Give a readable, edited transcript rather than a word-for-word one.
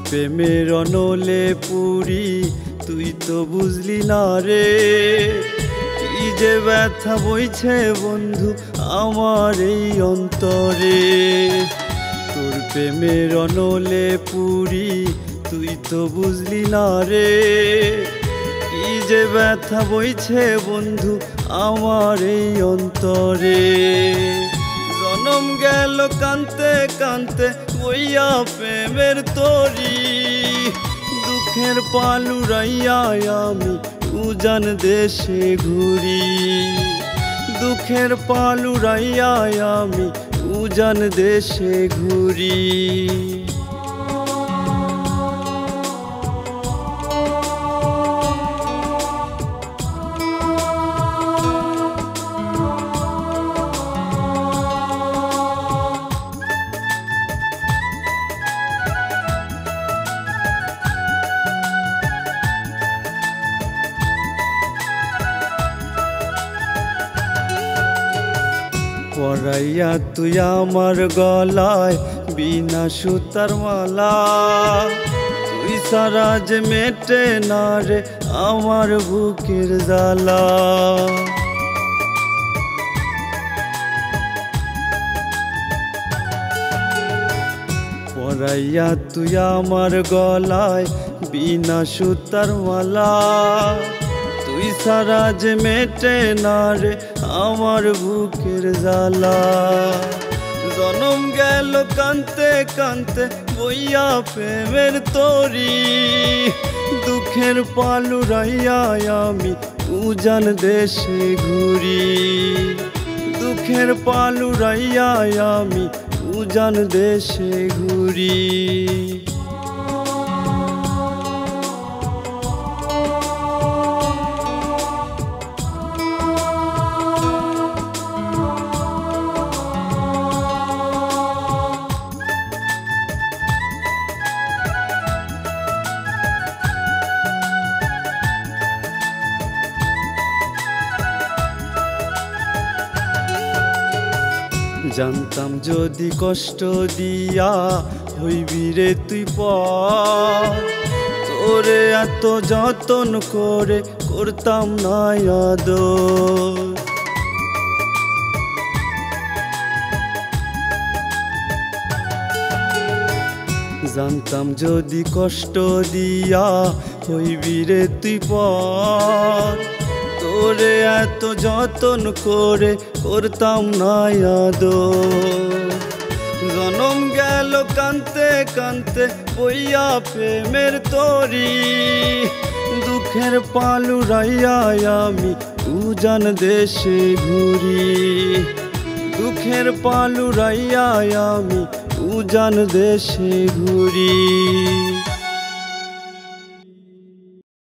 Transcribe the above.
প্রেমের অনলে পুরি তুই তো বুঝলি না রে, কি যে ব্যথা বইছে বন্ধু আমার এই অন্তরে। তোর প্রেমের অনলে পুরি তুই তো বুঝলি না রে, কি যে ব্যথা বইছে বন্ধু আমার এই অন্তরে। জনম গেল কানতে কানতে বইয়া প্রেমের তরি, দুঃখের পালুরাইয়া আমি উজান দেশে ঘুরি। দুঃখের পালুরাইয়া আমি উজান দেশে ঘুরি। পরাইয়া তুই আমার গলায় বিনা সুতার মালা, তুই সারা যে মেটে না রে আমার বুকের জ্বালা। পরাইয়া তুই আমার গলায় বিনা সুতার মালা, তুই সারা যে মেটে না রে আমার বুকের জ্বালা। জনম গেল কানতে কানতে বইয়া প্রেমের তরি, দুঃখের পালুরাইয়া আমি উজান দেশে ঘুরি। দুঃখের পালুরাইয়া আমি উজান দেশে ঘুরি। জানতাম যদি কষ্ট দিয়া হইবি রে তুই পর, তোরে এত যতন করে করতাম না আদর। জানতাম যদি কষ্ট দিয়া হইবি রে তুই পর, তোরে এত যতন করে করতাম না আদর। জনম গেল কানতে কানতে বইয়া প্রেমের তরি, দুঃখের পালুরাইয়া আমি উজান দেশে ঘুরি। দুঃখের পালুরাইয়া আমি উজান দেশে ঘুরি।